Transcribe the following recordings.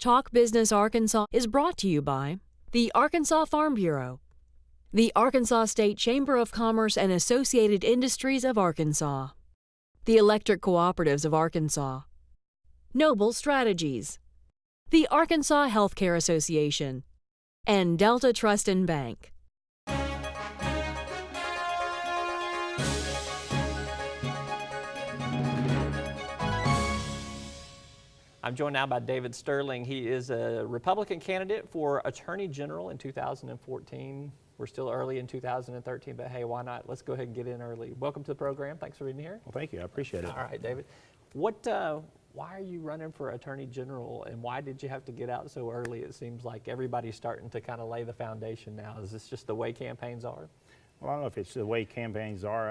Talk Business Arkansas is brought to you by the Arkansas Farm Bureau, the Arkansas State Chamber of Commerce and Associated Industries of Arkansas, the Electric Cooperatives of Arkansas, Noble Strategies, the Arkansas Healthcare Association, and Delta Trust and Bank. I'm joined now by David Sterling. He is a Republican candidate for Attorney General in 2014. We're still early in 2013, but hey, why not? Let's go ahead and get in early. Welcome to the program. Thanks for being here. Well, thank you. I appreciate it. All right, David. Why are you running for Attorney General, and why did you have to get out so early? It seems like everybody's starting to kind of lay the foundation now. Is this just the way campaigns are? Well, I don't know if it's the way campaigns are.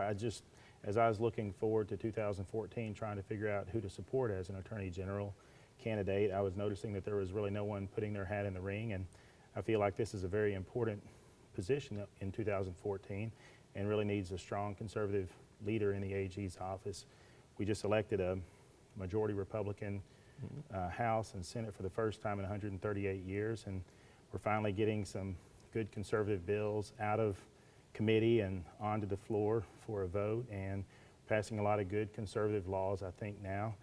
As I was looking forward to 2014, trying to figure out who to support as an Attorney General candidate, I was noticing that there was really no one putting their hat in the ring, and I feel like this is a very important position in 2014 and really needs a strong conservative leader in the AG's office. We just elected a majority Republican House and Senate for the first time in 138 years, and we're finally getting some good conservative bills out of committee and onto the floor for a vote, and passing a lot of good conservative laws, I think, now.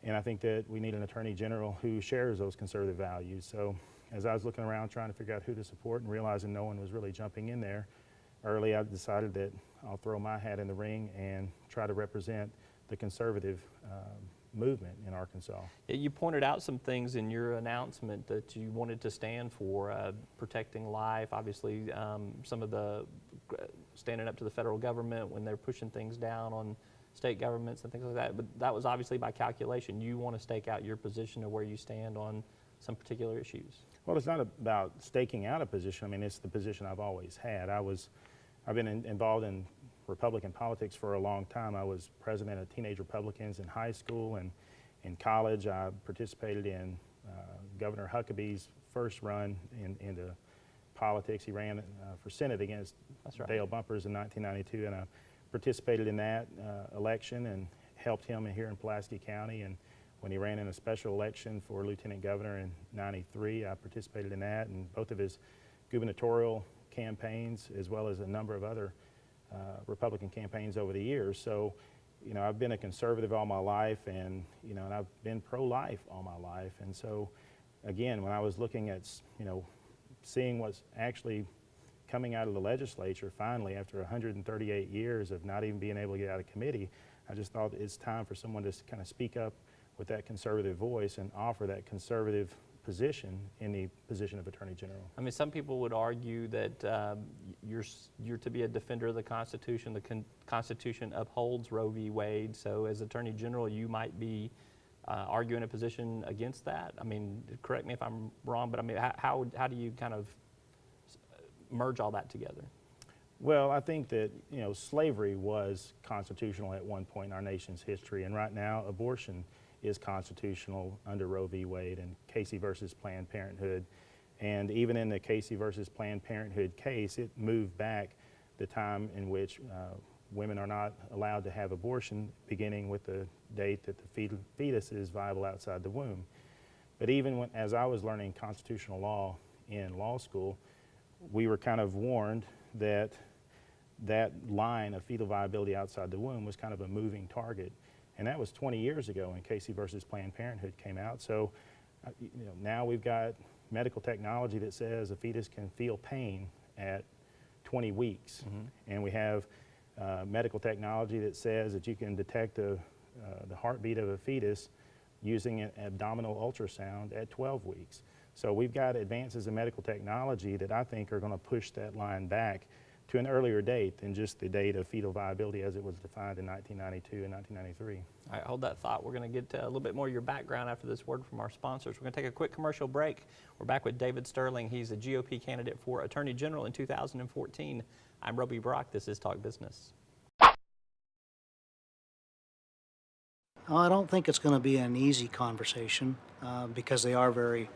And I think that we need an Attorney General who shares those conservative values. So as I was looking around trying to figure out who to support and realizing no one was really jumping in there early, I decided that I'll throw my hat in the ring and try to represent the conservative movement in Arkansas. You pointed out some things in your announcement that you wanted to stand for, protecting life, obviously some of the standing up to the federal government when they're pushing things down on state governments and things like that, but that was obviously by calculation. You want to stake out your position of where you stand on some particular issues. Well, it's not about staking out a position. I mean, it's the position I've always had. I've been involved in Republican politics for a long time. I was president of Teenage Republicans in high school, and in college I participated in Governor Huckabee's first run into politics. He ran for Senate against Dale Bumpers in 1992, and I participated in that election and helped him here in Pulaski County. And when he ran in a special election for Lieutenant Governor in '93, I participated in that, and both of his gubernatorial campaigns as well as a number of other Republican campaigns over the years. So, you know, I've been a conservative all my life, and and I've been pro-life all my life. And so, again, when I was looking at, seeing what's actually coming out of the legislature finally after 138 years of not even being able to get out of committee, I just thought it's time for someone to kind of speak up with that conservative voice and offer that conservative position in the position of Attorney General. I mean, some people would argue that you're to be a defender of the Constitution. The Constitution upholds Roe v. Wade, so as Attorney General you might be arguing a position against that. I mean, correct me if I'm wrong, but I mean, how do you kind of merge all that together? Well, I think that, slavery was constitutional at one point in our nation's history, and right now abortion is constitutional under Roe v. Wade and Casey versus Planned Parenthood. And even in the Casey versus Planned Parenthood case, it moved back the time in which women are not allowed to have abortion, beginning with the date that the fetus is viable outside the womb. But even as I was learning constitutional law in law school, we were kind of warned that that line of fetal viability outside the womb was kind of a moving target. And that was 20 years ago when Casey versus Planned Parenthood came out. So, now we've got medical technology that says a fetus can feel pain at 20 weeks. And we have medical technology that says that you can detect the heartbeat of a fetus using an abdominal ultrasound at 12 weeks. So we've got advances in medical technology that I think are going to push that line back to an earlier date than just the date of fetal viability as it was defined in 1992 and 1993. All right, hold that thought. We're going to get a little bit more of your background after this word from our sponsors. We're going to take a quick commercial break. We're back with David Sterling. He's a GOP candidate for Attorney General in 2014. I'm Roby Brock. This is Talk Business. I don't think it's going to be an easy conversation because they are very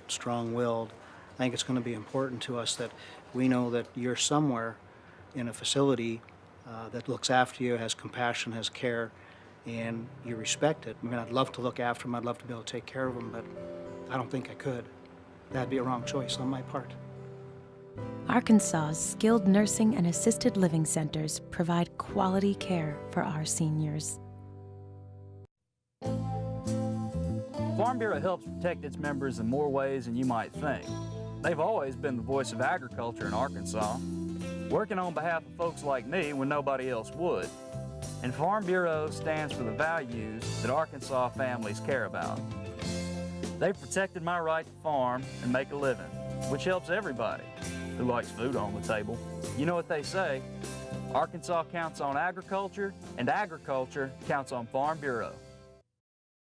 strong-willed. I think it's going to be important to us that we know that you're somewhere in a facility that looks after you, has compassion, has care, and you respect it. I mean, I'd love to look after them, I'd love to be able to take care of them, but I don't think I could. That'd be a wrong choice on my part. Arkansas's skilled nursing and assisted living centers provide quality care for our seniors. Farm Bureau helps protect its members in more ways than you might think. They've always been the voice of agriculture in Arkansas, working on behalf of folks like me when nobody else would. And Farm Bureau stands for the values that Arkansas families care about. They've protected my right to farm and make a living, which helps everybody who likes food on the table. You know what they say, Arkansas counts on agriculture, and agriculture counts on Farm Bureau.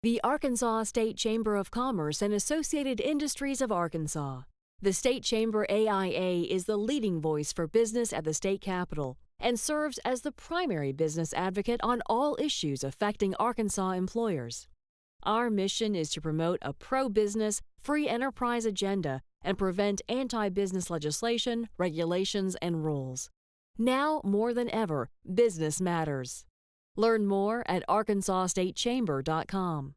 The Arkansas State Chamber of Commerce and Associated Industries of Arkansas. The State Chamber AIA is the leading voice for business at the state capitol and serves as the primary business advocate on all issues affecting Arkansas employers. Our mission is to promote a pro-business, free enterprise agenda and prevent anti-business legislation, regulations, and rules. Now more than ever, business matters. Learn more at arkansasstatechamber.com.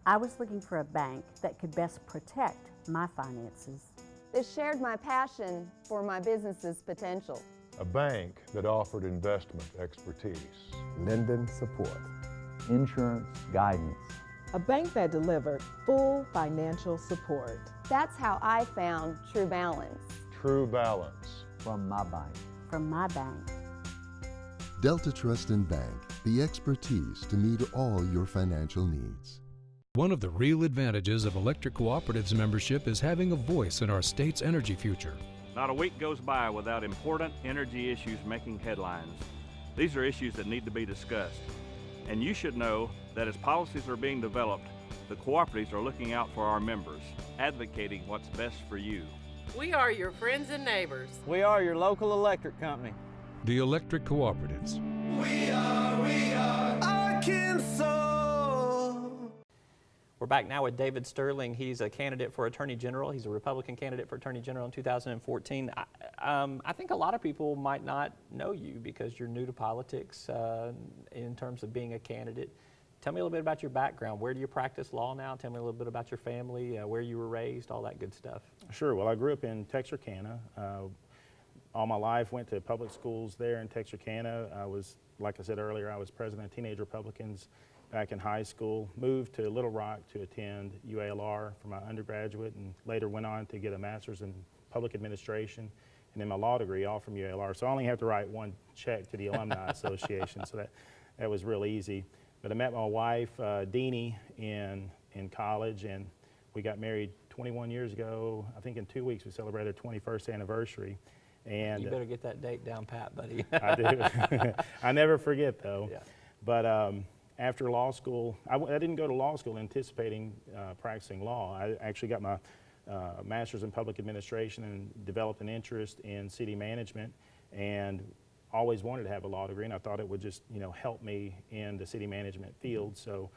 I was looking for a bank that could best protect my finances. It shared my passion for my business's potential. A bank that offered investment expertise, lending support, insurance guidance. A bank that delivered full financial support. That's how I found True Balance. True Balance. From my bank. From my bank. Delta Trust and Bank, the expertise to meet all your financial needs. One of the real advantages of electric cooperatives membership is having a voice in our state's energy future. Not a week goes by without important energy issues making headlines. These are issues that need to be discussed. And you should know that as policies are being developed, the cooperatives are looking out for our members, advocating what's best for you. We are your friends and neighbors. We are your local electric company. The electric cooperatives. We are Arkansas. We're back now with David Sterling. He's a candidate for Attorney General. He's a Republican candidate for Attorney General in 2014. I think a lot of people might not know you because you're new to politics in terms of being a candidate. Tell me a little bit about your background. Where do you practice law now? Tell me a little bit about your family, where you were raised, all that good stuff. Sure. Well, I grew up in Texarkana. All my life went to public schools there in Texarkana. I was, like I said earlier, I was president of Teenage Republicans back in high school. Moved to Little Rock to attend UALR for my undergraduate, and later went on to get a master's in public administration and then my law degree, all from UALR. So I only have to write one check to the Alumni Association, so that was real easy. But I met my wife, Deanie, in college, and we got married 21 years ago. I think in 2 weeks we celebrated our 21st anniversary. And you better get that date down pat, buddy. I do. I never forget, though. Yeah. But after law school, I didn't go to law school anticipating practicing law. I actually got my master's in public administration and developed an interest in city management, and always wanted to have a law degree, and I thought it would just, help me in the city management field. So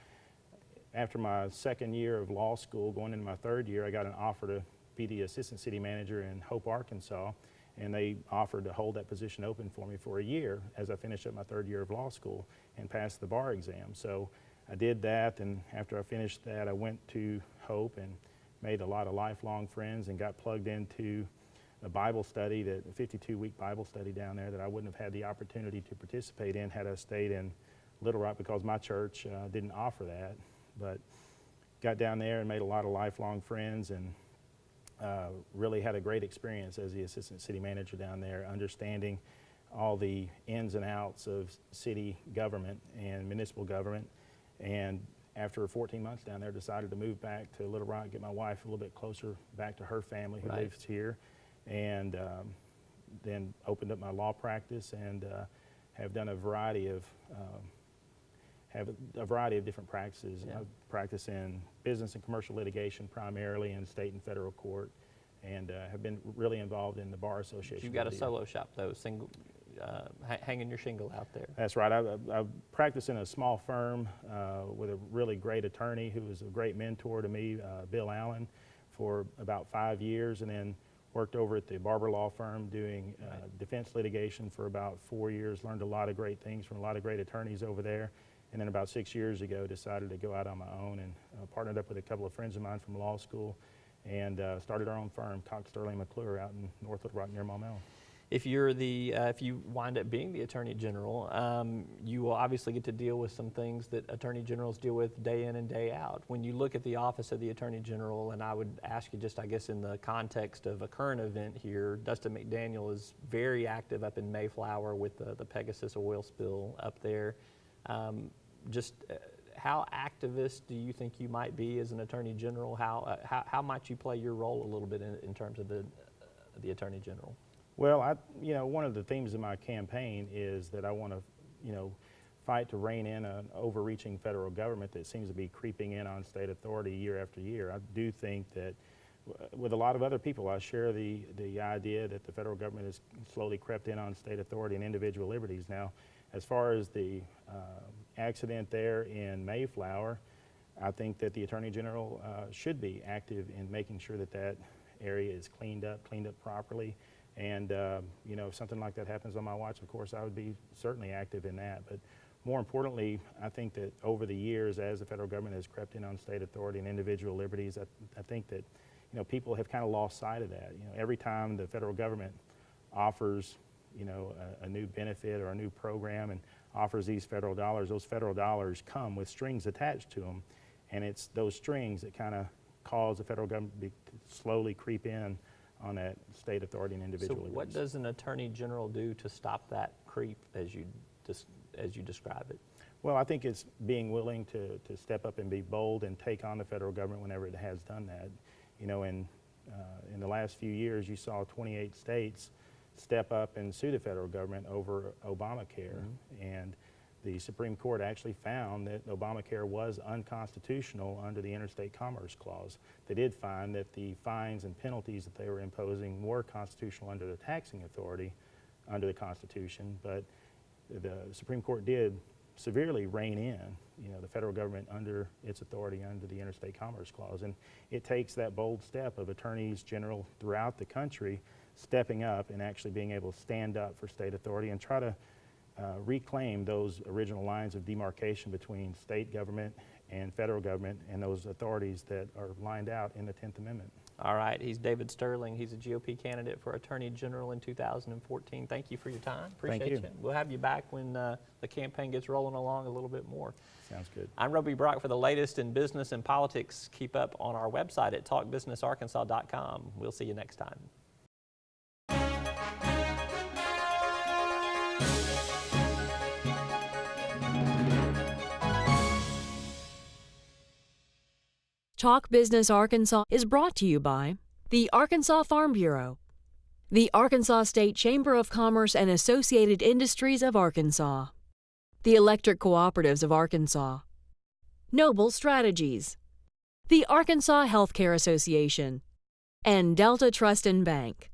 after my second year of law school, going into my third year, I got an offer to be the assistant city manager in Hope, Arkansas, and they offered to hold that position open for me for a year as I finished up my third year of law school and passed the bar exam. So I did that, and after I finished that, I went to Hope and made a lot of lifelong friends and got plugged into a Bible study, a 52-week Bible study down there that I wouldn't have had the opportunity to participate in had I stayed in Little Rock, because my church didn't offer that. But got down there and made a lot of lifelong friends, and really had a great experience as the assistant city manager down there, understanding all the ins and outs of city government and municipal government. And after 14 months down there, decided to move back to Little Rock, get my wife a little bit closer back to her family who lives here, and then opened up my law practice and have done a variety of different practices. Yeah. I practice in business and commercial litigation primarily in state and federal court, and have been really involved in the Bar Association. You've got a solo shop though, hanging your shingle out there. That's right. I practice in a small firm with a really great attorney who was a great mentor to me, Bill Allen, for about 5 years, and then worked over at the Barber Law Firm doing defense litigation for about 4 years. Learned a lot of great things from a lot of great attorneys over there. And then about 6 years ago, decided to go out on my own and partnered up with a couple of friends of mine from law school and started our own firm, Cox Sterling McClure, out in North Little Rock near Maumelle. If you're if you wind up being the Attorney General, you will obviously get to deal with some things that Attorney Generals deal with day in and day out. When you look at the office of the Attorney General, and I would ask you just, I guess, in the context of a current event here, Dustin McDaniel is very active up in Mayflower with the Pegasus oil spill up there. How activist do you think you might be as an Attorney General? How might you play your role a little bit in terms of the Attorney General? Well, one of the themes of my campaign is that I want to, fight to rein in an overreaching federal government that seems to be creeping in on state authority year after year. I do think that with a lot of other people, I share the idea that the federal government has slowly crept in on state authority and individual liberties. Now, as far as the accident there in Mayflower, I think that the Attorney General should be active in making sure that that area is cleaned up properly. And, if something like that happens on my watch, of course, I would be certainly active in that. But more importantly, I think that over the years, as the federal government has crept in on state authority and individual liberties, I think that, people have kind of lost sight of that. Every time the federal government offers, a new benefit or a new program and offers these federal dollars, those federal dollars come with strings attached to them. And it's those strings that kind of cause the federal government to slowly creep in on that state authority and individual liberties. So what does an Attorney General do to stop that creep as you describe it? Well, I think it's being willing to step up and be bold and take on the federal government whenever it has done that. In the last few years, you saw 28 states step up and sue the federal government over Obamacare. And the Supreme Court actually found that Obamacare was unconstitutional under the Interstate Commerce Clause. They did find that the fines and penalties that they were imposing were constitutional under the taxing authority under the Constitution, but the Supreme Court did severely rein in, the federal government under its authority under the Interstate Commerce Clause. And it takes that bold step of attorneys general throughout the country stepping up and actually being able to stand up for state authority and try to reclaim those original lines of demarcation between state government and federal government and those authorities that are lined out in the 10th Amendment. All right, he's David Sterling. He's a GOP candidate for Attorney General in 2014. Thank you for your time. Appreciate you. We'll have you back when the campaign gets rolling along a little bit more. Sounds good. I'm Roby Brock for the latest in business and politics. Keep up on our website at talkbusinessarkansas.com. We'll see you next time. Talk Business Arkansas is brought to you by the Arkansas Farm Bureau, the Arkansas State Chamber of Commerce and Associated Industries of Arkansas, the Electric Cooperatives of Arkansas, Noble Strategies, the Arkansas Healthcare Association, and Delta Trust and Bank.